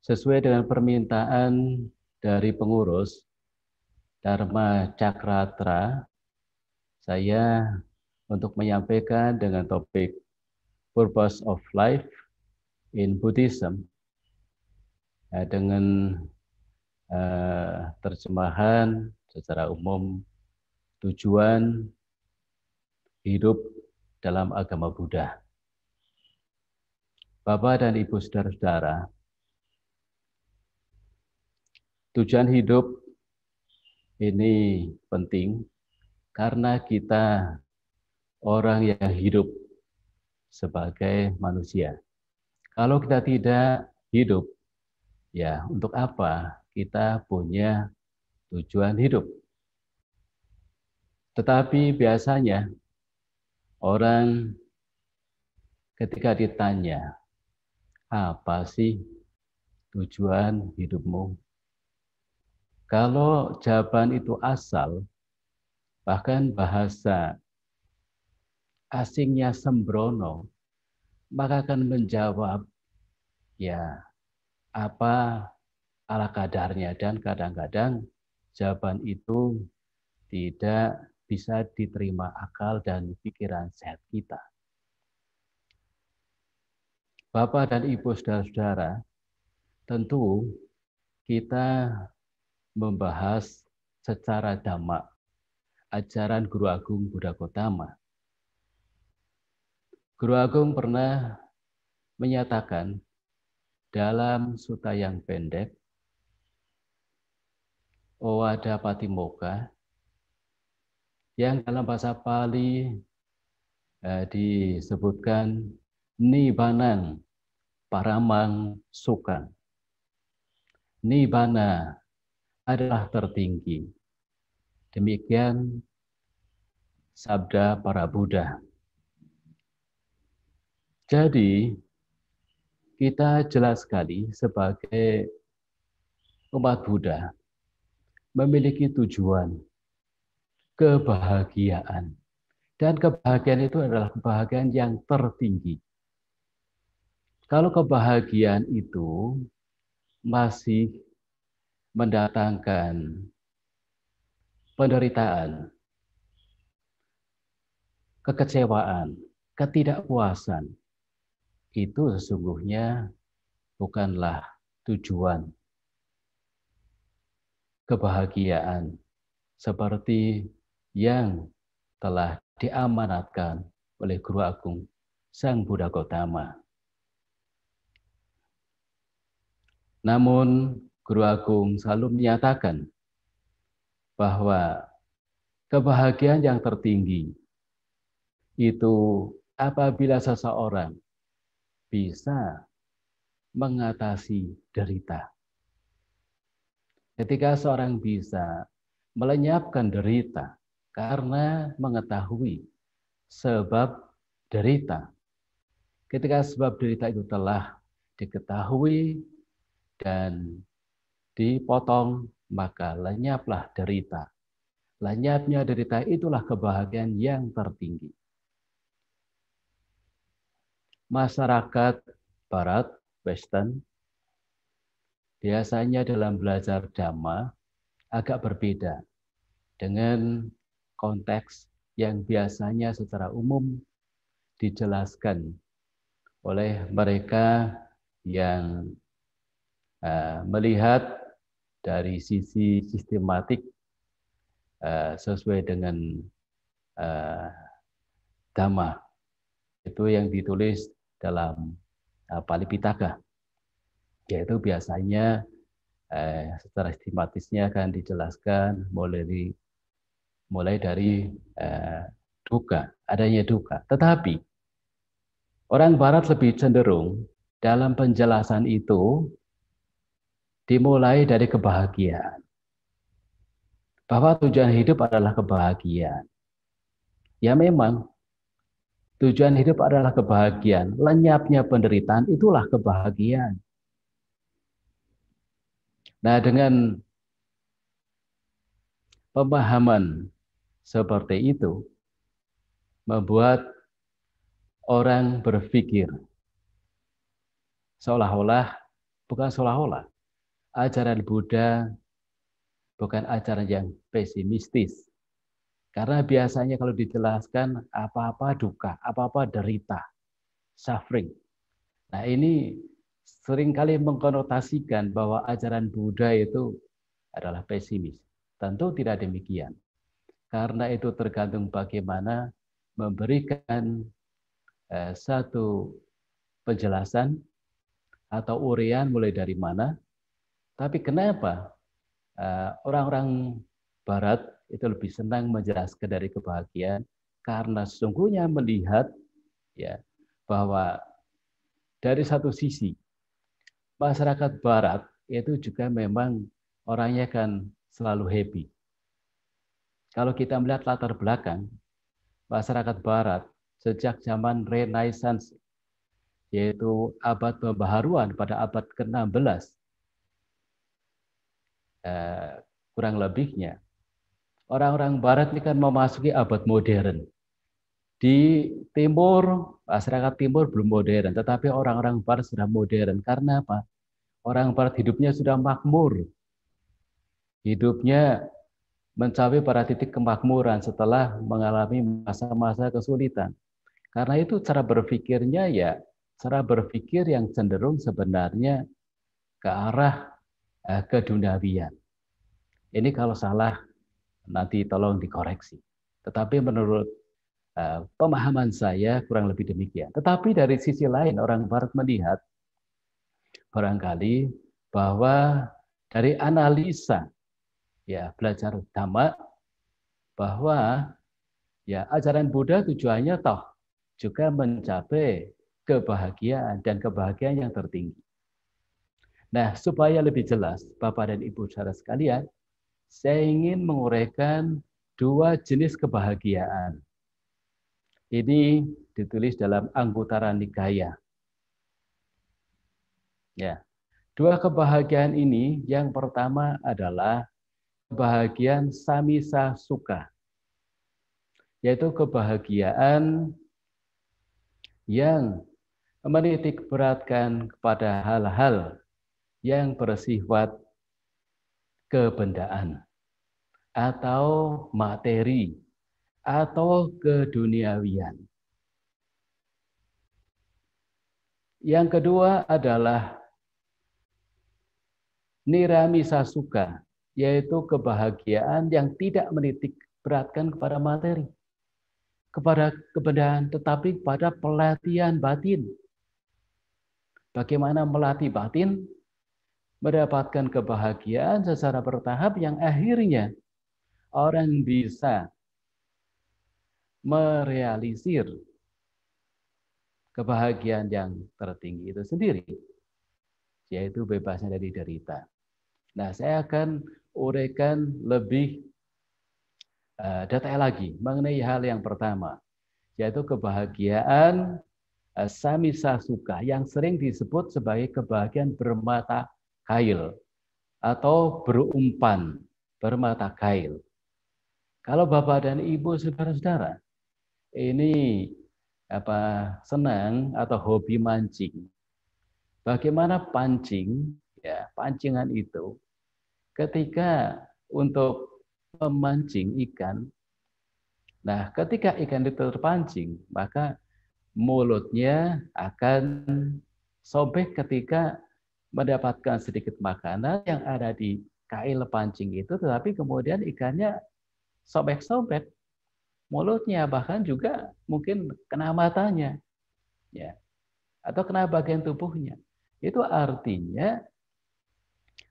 Sesuai dengan permintaan dari pengurus Dharma Cakratra, saya untuk menyampaikan dengan topik Purpose of Life in Buddhism dengan terjemahan secara umum tujuan hidup dalam agama Buddha. Bapak dan Ibu saudara-saudara, tujuan hidup ini penting karena kita orang yang hidup sebagai manusia. Kalau kita tidak hidup, ya untuk apa kita punya tujuan hidup? Tetapi biasanya orang ketika ditanya, apa sih tujuan hidupmu? Kalau jawaban itu asal, bahkan bahasa asingnya sembrono, maka akan menjawab, ya apa ala kadarnya. Dan kadang-kadang jawaban itu tidak bisa diterima akal dan pikiran sehat kita. Bapak dan Ibu saudara-saudara, tentu kita membahas secara dhamma ajaran Guru Agung Buddha Gautama. Guru Agung pernah menyatakan dalam sutta yang pendek, Owada Patimokkha, yang dalam bahasa Pali disebutkan Nibbanan Paramang Sukha. Nibbana adalah tertinggi. Demikian sabda para Buddha. Jadi, kita jelas sekali sebagai umat Buddha memiliki tujuan, kebahagiaan. Dan kebahagiaan itu adalah kebahagiaan yang tertinggi. Kalau kebahagiaan itu masih mendatangkan penderitaan, kekecewaan, ketidakpuasan, itu sesungguhnya bukanlah tujuan. Kebahagiaan seperti yang telah diamanatkan oleh Guru Agung Sang Buddha Gautama. Namun Guru Agung selalu menyatakan bahwa kebahagiaan yang tertinggi itu apabila seseorang bisa mengatasi derita. Ketika seorang bisa melenyapkan derita karena mengetahui sebab derita. Ketika sebab derita itu telah diketahui dan dipotong, maka lenyaplah derita. Lenyapnya derita itulah kebahagiaan yang tertinggi. Masyarakat Barat, Western, biasanya dalam belajar Dhamma agak berbeda dengan konteks yang biasanya secara umum dijelaskan oleh mereka yang melihat dari sisi sistematik sesuai dengan Dhamma. Itu yang ditulis dalam Pali Pitaka. Yaitu biasanya secara sistematisnya akan dijelaskan mulai dari duka, adanya duka. Tetapi orang Barat lebih cenderung dalam penjelasan itu dimulai dari kebahagiaan. Bahwa tujuan hidup adalah kebahagiaan. Ya memang, tujuan hidup adalah kebahagiaan. Lenyapnya penderitaan itulah kebahagiaan. Nah, dengan pemahaman seperti itu, membuat orang berpikir seolah-olah bukan seolah-olah ajaran Buddha bukan ajaran yang pesimistis. Karena biasanya kalau dijelaskan apa-apa duka, apa-apa derita, suffering. Nah ini seringkali mengkonotasikan bahwa ajaran Buddha itu adalah pesimis. Tentu tidak demikian. Karena itu tergantung bagaimana memberikan satu penjelasan atau uraian mulai dari mana. Tapi kenapa orang-orang Barat itu lebih senang menjelaskan dari kebahagiaan? Karena sesungguhnya melihat ya bahwa dari satu sisi masyarakat Barat itu juga memang orangnya kan selalu happy. Kalau kita melihat latar belakang masyarakat Barat sejak zaman Renaissance, yaitu abad pembaharuan pada abad ke-16, kurang lebihnya, orang-orang Barat ini kan memasuki abad modern. Di timur, masyarakat timur belum modern, tetapi orang-orang Barat sudah modern. Karena apa? Orang Barat hidupnya sudah makmur. Hidupnya mencapai pada titik kemakmuran setelah mengalami masa-masa kesulitan. Karena itu cara berpikirnya ya, cara berpikir yang cenderung sebenarnya ke arah keduniawian. Ini kalau salah nanti tolong dikoreksi. Tetapi menurut pemahaman saya kurang lebih demikian. Tetapi dari sisi lain orang Barat melihat barangkali bahwa dari analisa ya belajar Dhamma bahwa ya ajaran Buddha tujuannya toh juga mencapai kebahagiaan dan kebahagiaan yang tertinggi. Nah, supaya lebih jelas Bapak dan Ibu saudara sekalian, saya ingin menguraikan dua jenis kebahagiaan. Ini ditulis dalam Anguttara Nikaya. Ya. Dua kebahagiaan ini, yang pertama adalah kebahagiaan samisa sukha, yaitu kebahagiaan yang menitik beratkan kepada hal-hal yang bersifat kebendaan atau materi atau keduniawian. Yang kedua adalah niramisa sukha, yaitu kebahagiaan yang tidak menitik beratkan kepada materi, kepada kebendaan, tetapi pada pelatihan batin. Bagaimana melatih batin, mendapatkan kebahagiaan secara bertahap yang akhirnya orang bisa merealisir kebahagiaan yang tertinggi itu sendiri, yaitu bebasnya dari derita. Nah, saya akan uraikan lebih detail lagi mengenai hal yang pertama, yaitu kebahagiaan samisa sukha yang sering disebut sebagai kebahagiaan bermata kail atau berumpan bermata kail. Kalau Bapak dan Ibu saudara-saudara ini senang atau hobi mancing, bagaimana pancing ya, pancingan itu ketika untuk memancing ikan. Nah, ketika ikan itu terpancing, maka mulutnya akan sobek ketika mendapatkan sedikit makanan yang ada di kail pancing itu, tetapi kemudian ikannya sobek-sobek mulutnya, bahkan juga mungkin kena matanya, ya, atau kena bagian tubuhnya. Itu artinya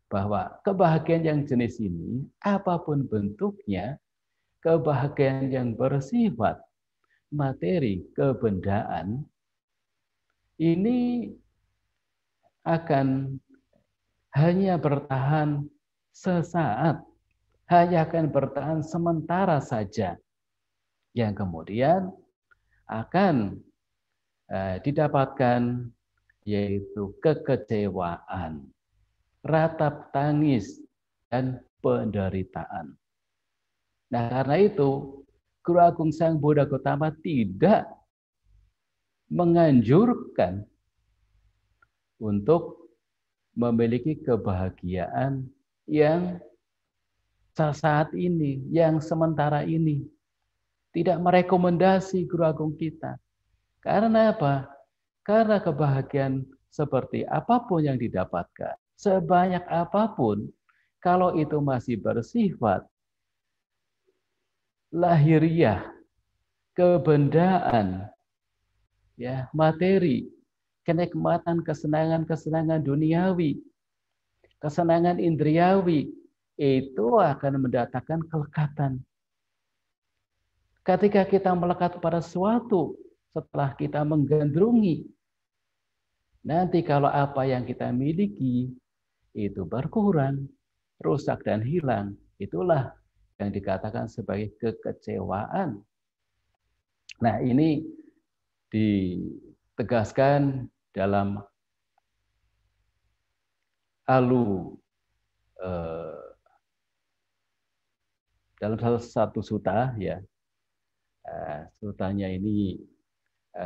bahwa kebahagiaan yang jenis ini, apapun bentuknya, kebahagiaan yang bersifat materi, kebendaan, ini akan hanya bertahan sesaat, hanya akan bertahan sementara saja, yang kemudian akan didapatkan yaitu kekecewaan, ratap tangis, dan penderitaan. Nah, karena itu Guru Agung Sang Buddha Gautama tidak menganjurkan untuk memiliki kebahagiaan yang saat ini, yang sementara ini. Tidak merekomendasi guru agung kita. Karena apa? Karena kebahagiaan seperti apapun yang didapatkan, sebanyak apapun, kalau itu masih bersifat lahiriah, kebendaan, ya, materi, kenikmatan, kesenangan duniawi, kesenangan indriawi, itu akan mendatangkan kelekatan. Ketika kita melekat pada sesuatu, setelah kita menggandrungi, nanti kalau apa yang kita miliki itu berkurang, rusak dan hilang, itulah yang dikatakan sebagai kekecewaan. Nah, ini ditegaskan dalam dalam salah satu suta, ya. Sutanya ini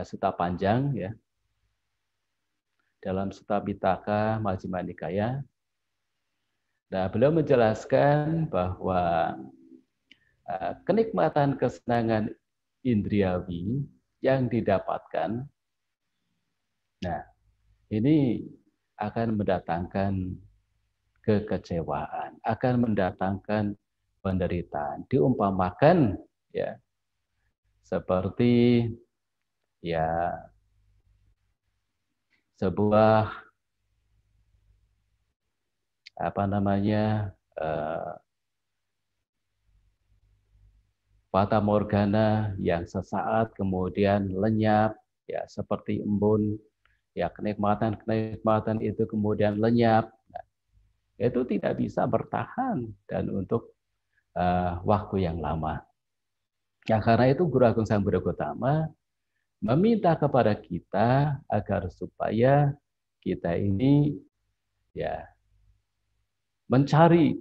suta panjang, ya. Dalam Suta Pitaka Majjhima Nikaya. Nah, beliau menjelaskan bahwa kenikmatan kesenangan indriawi yang didapatkan, nah, ini akan mendatangkan kekecewaan, akan mendatangkan penderitaan. Diumpamakan, ya, seperti, ya, sebuah fata morgana yang sesaat kemudian lenyap, ya, seperti embun, ya, kenikmatan itu kemudian lenyap. Nah, itu tidak bisa bertahan dan untuk waktu yang lama. Ya, karena itu Guru Agung Sang Buddha Gautama meminta kepada kita agar supaya kita ini, ya, mencari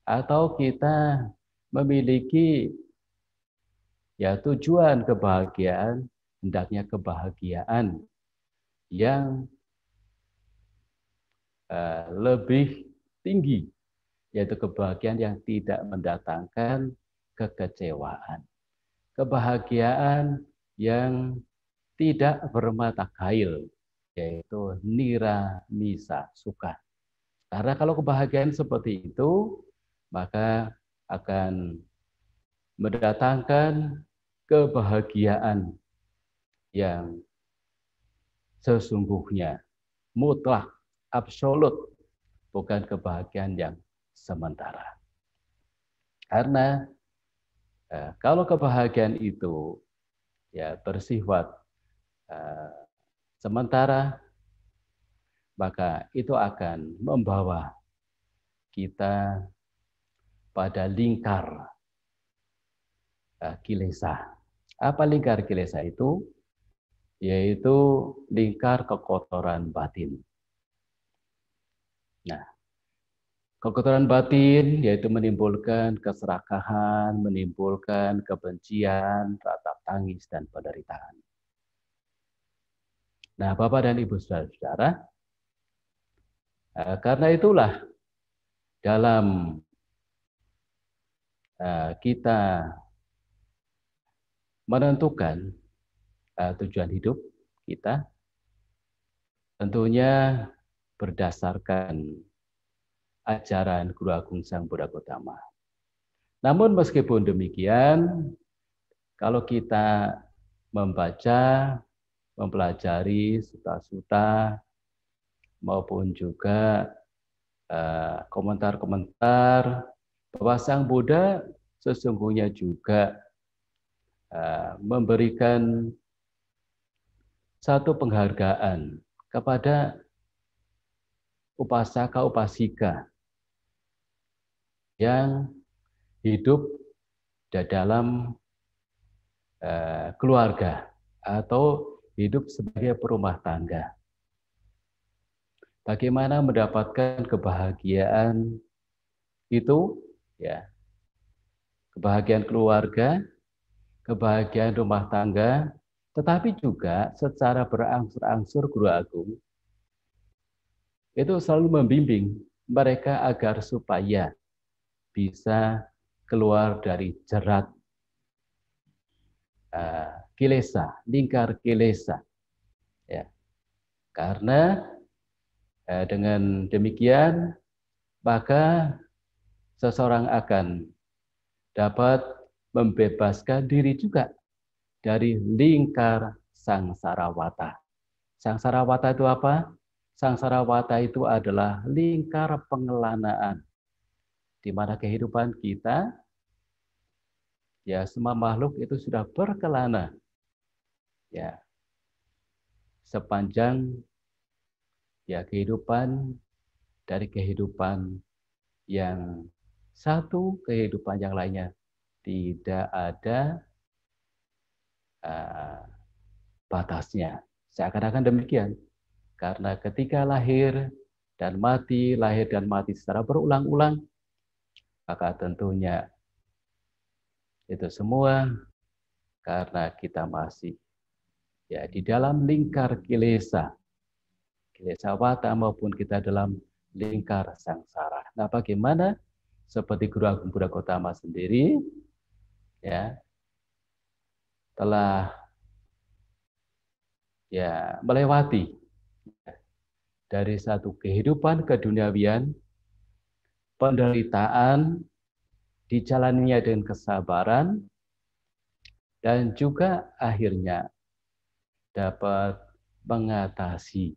atau kita memiliki, ya, tujuan kebahagiaan, hendaknya kebahagiaan yang lebih tinggi, yaitu kebahagiaan yang tidak mendatangkan kekecewaan. Kebahagiaan yang tidak bermata kail, yaitu nira misa sukha. Karena kalau kebahagiaan seperti itu, maka akan mendatangkan kebahagiaan yang sesungguhnya, mutlak, absolut, bukan kebahagiaan yang sementara. Karena kalau kebahagiaan itu, ya, bersifat sementara, maka itu akan membawa kita pada lingkar kilesa. Apa lingkar kilesa itu? Yaitu lingkar kekotoran batin. Nah, kekotoran batin yaitu menimbulkan keserakahan, menimbulkan kebencian, ratap tangis, dan penderitaan. Nah, Bapak dan Ibu saudara-saudara, karena itulah dalam kita menentukan tujuan hidup kita, tentunya berdasarkan ajaran Guru Agung Sang Buddha Gautama. Namun meskipun demikian, kalau kita membaca, mempelajari suta-suta maupun juga komentar-komentar bahwa Sang Buddha sesungguhnya juga memberikan satu penghargaan kepada upasaka-upasika yang hidup dalam keluarga atau hidup sebagai perumah tangga. Bagaimana mendapatkan kebahagiaan itu, ya, kebahagiaan keluarga, kebahagiaan rumah tangga, tetapi juga secara berangsur-angsur Guru Agung itu selalu membimbing mereka agar supaya bisa keluar dari jerat kilesa, lingkar kilesa. Ya. Karena dengan demikian maka seseorang akan dapat membebaskan diri juga dari lingkar sangsarawata. Sangsarawata itu apa? Sangsarawata itu adalah lingkar pengelanaan, di mana kehidupan kita, ya semua makhluk itu sudah berkelana, ya sepanjang ya kehidupan dari kehidupan yang satu kehidupan yang lainnya tidak ada batasnya. Seakan-akan demikian. Karena ketika lahir dan mati secara berulang-ulang, maka tentunya itu semua karena kita masih ya di dalam lingkar kilesa wata maupun kita dalam lingkar sangsara. Nah, bagaimana seperti Guru Agung Buddha Gautama sendiri ya telah ya melewati dari satu kehidupan keduniawian, penderitaan dijalaninya dengan kesabaran, dan juga akhirnya dapat mengatasi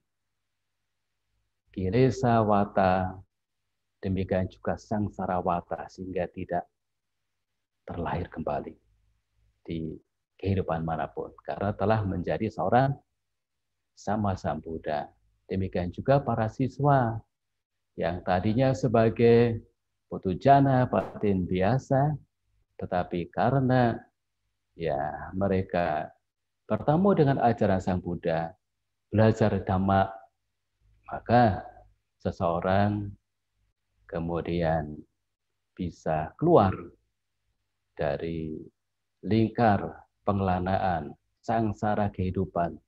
kilesa wata, demikian juga sangsara wata, sehingga tidak terlahir kembali di kehidupan manapun, karena telah menjadi seorang sama Sambuddha. Demikian juga para siswa yang tadinya sebagai putujana batin biasa, tetapi karena ya mereka bertemu dengan ajaran Sang Buddha, belajar Dhamma, maka seseorang kemudian bisa keluar dari lingkar pengelanaan sangsara kehidupan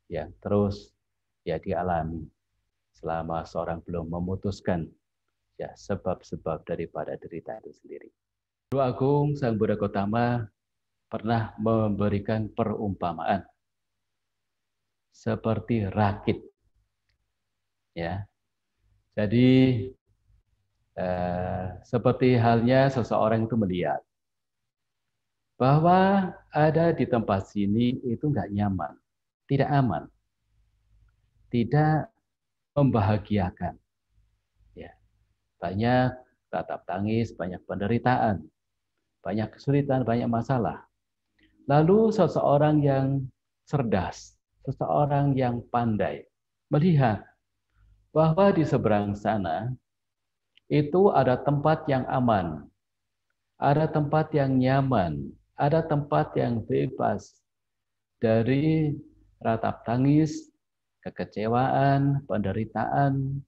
yang terus ya dialami selama seorang belum memutuskan ya sebab-sebab daripada derita itu sendiri. Guru Agung Sang Buddha Gautama pernah memberikan perumpamaan seperti rakit, ya. Jadi seperti halnya seseorang itu melihat bahwa ada di tempat sini itu nggak nyaman, tidak aman, tidak membahagiakan, ya. Banyak tatap tangis, banyak penderitaan, banyak kesulitan, banyak masalah. Lalu seseorang yang cerdas, seseorang yang pandai melihat bahwa di seberang sana itu ada tempat yang aman, ada tempat yang nyaman, ada tempat yang bebas dari ratap tangis, kekecewaan, penderitaan,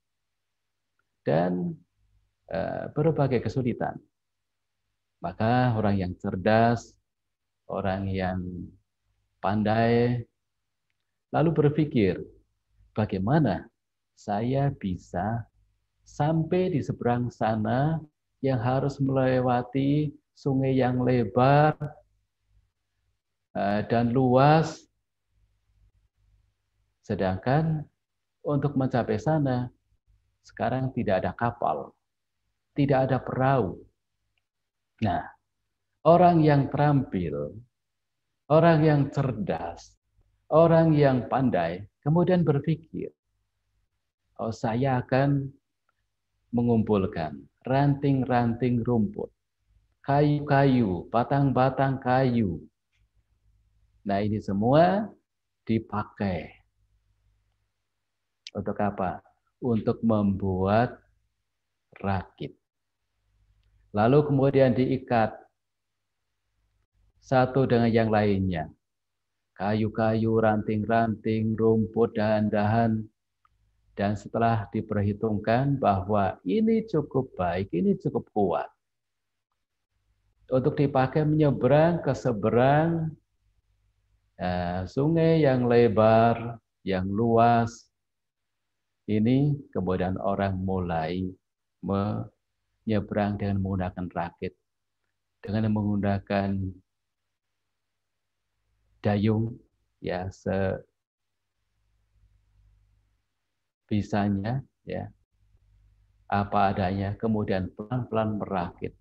dan berbagai kesulitan. Maka orang yang cerdas, orang yang pandai, lalu berpikir, bagaimana saya bisa sampai di seberang sana yang harus melewati sungai yang lebar dan luas, sedangkan untuk mencapai sana sekarang tidak ada kapal, tidak ada perahu. Nah, orang yang terampil, orang yang cerdas, orang yang pandai, kemudian berpikir, oh saya akan mengumpulkan ranting-ranting rumput, kayu-kayu, batang-batang kayu. Nah, ini semua dipakai. Untuk apa? Untuk membuat rakit. Lalu kemudian diikat satu dengan yang lainnya. Kayu-kayu, ranting-ranting, rumput, dahan-dahan. Dan setelah diperhitungkan bahwa ini cukup baik, ini cukup kuat, untuk dipakai menyeberang ke seberang sungai yang lebar, yang luas, Ini kemudian orang mulai menyeberang dengan menggunakan rakit, dengan menggunakan dayung, ya sebisanya, ya apa adanya, kemudian pelan-pelan merakit,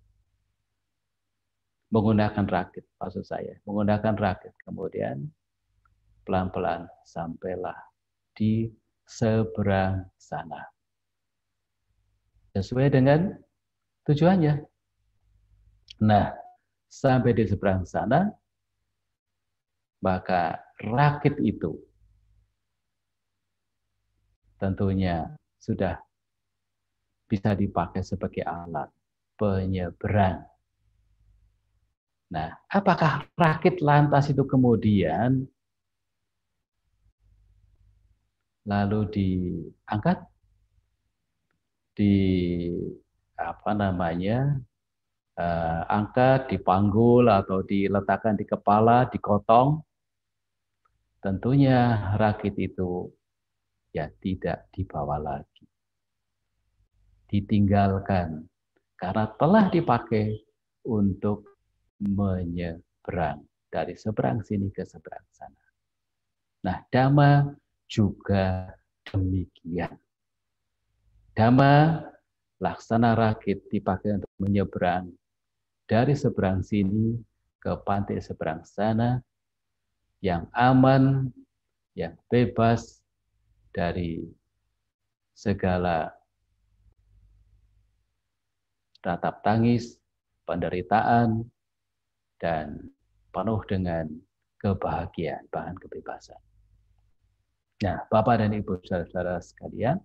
menggunakan rakit, maksud saya, menggunakan rakit, kemudian pelan-pelan sampailah di seberang sana. Sesuai dengan tujuannya. Nah, sampai di seberang sana, maka rakit itu tentunya sudah bisa dipakai sebagai alat penyeberang. Nah, apakah rakit lantas itu kemudian lalu diangkat, angkat, dipanggul atau diletakkan di kepala, digotong? Tentunya rakit itu ya tidak dibawa lagi, ditinggalkan karena telah dipakai untuk menyeberang dari seberang sini ke seberang sana. Nah, dhamma juga demikian. Dhamma, laksana rakit, dipakai untuk menyeberang dari seberang sini ke pantai seberang sana yang aman, yang bebas dari segala ratap tangis, penderitaan, dan penuh dengan kebahagiaan, bahkan kebebasan. Nah, Bapak dan Ibu saudara-saudara sekalian,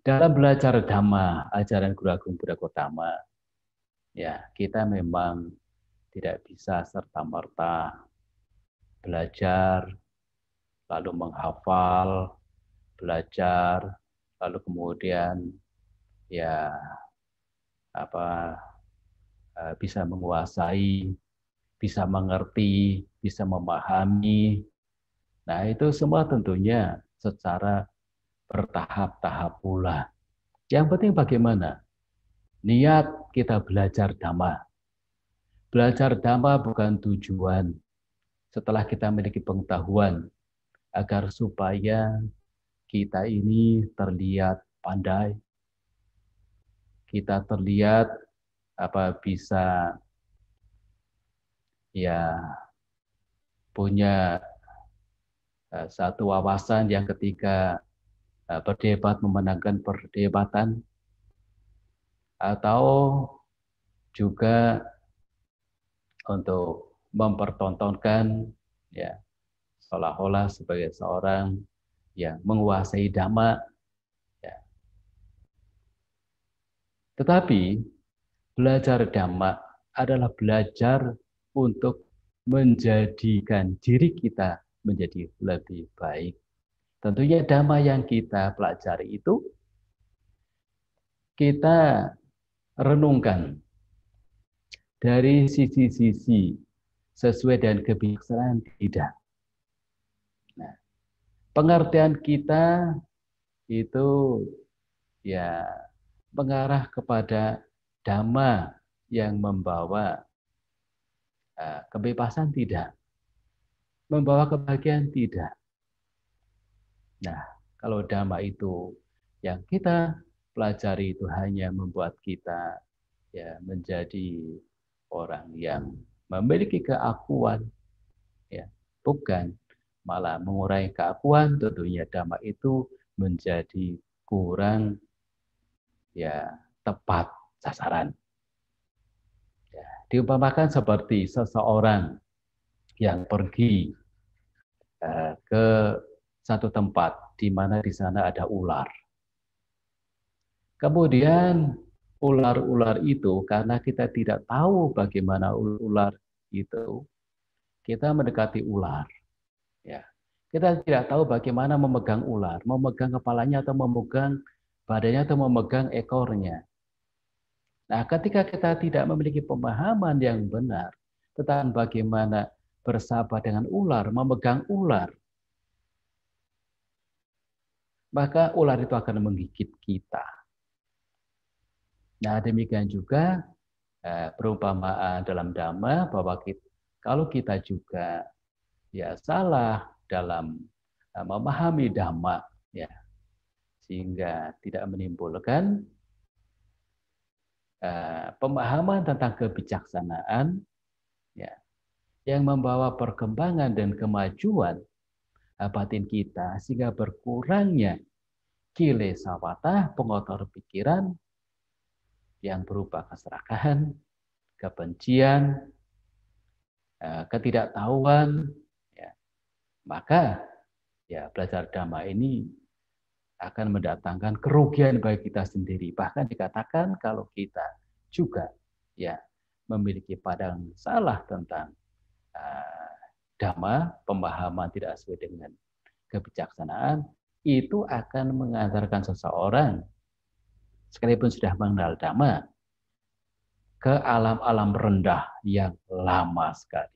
dalam belajar Dhamma, ajaran Guru Agung Buddha Gautama, ya kita memang tidak bisa serta-merta belajar, lalu menghafal, belajar, lalu kemudian ya bisa menguasai, bisa mengerti, bisa memahami. Nah, itu semua tentunya secara bertahap-tahap pula. Yang penting bagaimana? Niat kita belajar Dhamma. Belajar Dhamma bukan tujuan setelah kita memiliki pengetahuan agar supaya kita ini terlihat pandai, kita terlihat bisa ya punya satu wawasan yang ketika berdebat memenangkan perdebatan, atau juga untuk mempertontonkan ya seolah-olah sebagai seorang yang menguasai Dhamma. Ya. Tetapi belajar Dhamma adalah belajar untuk menjadikan diri kita menjadi lebih baik. Tentunya Dhamma yang kita pelajari itu kita renungkan dari sisi-sisi sesuai dengan kebijaksanaan tidak. Nah, pengertian kita itu ya mengarah kepada Dhamma yang membawa kebebasan tidak, membawa kebahagiaan tidak. Nah, kalau Dhamma itu yang kita pelajari itu hanya membuat kita ya menjadi orang yang memiliki keakuan, ya bukan malah mengurangi keakuan, tentunya Dhamma itu menjadi kurang ya tepat sasaran. Ya, diumpamakan seperti seseorang yang pergi ke satu tempat di mana di sana ada ular. Kemudian ular-ular itu karena kita tidak tahu bagaimana ular itu, kita mendekati ular. Ya. Kita tidak tahu bagaimana memegang ular, memegang kepalanya atau memegang badannya atau memegang ekornya. Nah, ketika kita tidak memiliki pemahaman yang benar tentang bagaimana bersahabat dengan ular, memegang ular, maka ular itu akan menggigit kita. Nah, demikian juga perumpamaan dalam Dhamma bahwa kalau kita juga ya salah dalam memahami Dhamma, ya, sehingga tidak menimbulkan pemahaman tentang kebijaksanaan, ya, yang membawa perkembangan dan kemajuan batin kita, sehingga berkurangnya kilesawata, pengotor pikiran yang berupa keserakahan, kebencian, ketidaktahuan, ya, maka ya belajar Dhamma ini akan mendatangkan kerugian bagi kita sendiri. Bahkan dikatakan kalau kita juga ya memiliki pandangan salah tentang Dhamma, pemahaman tidak sesuai dengan kebijaksanaan, itu akan mengantarkan seseorang sekalipun sudah mengenal Dhamma ke alam-alam rendah yang lama sekali.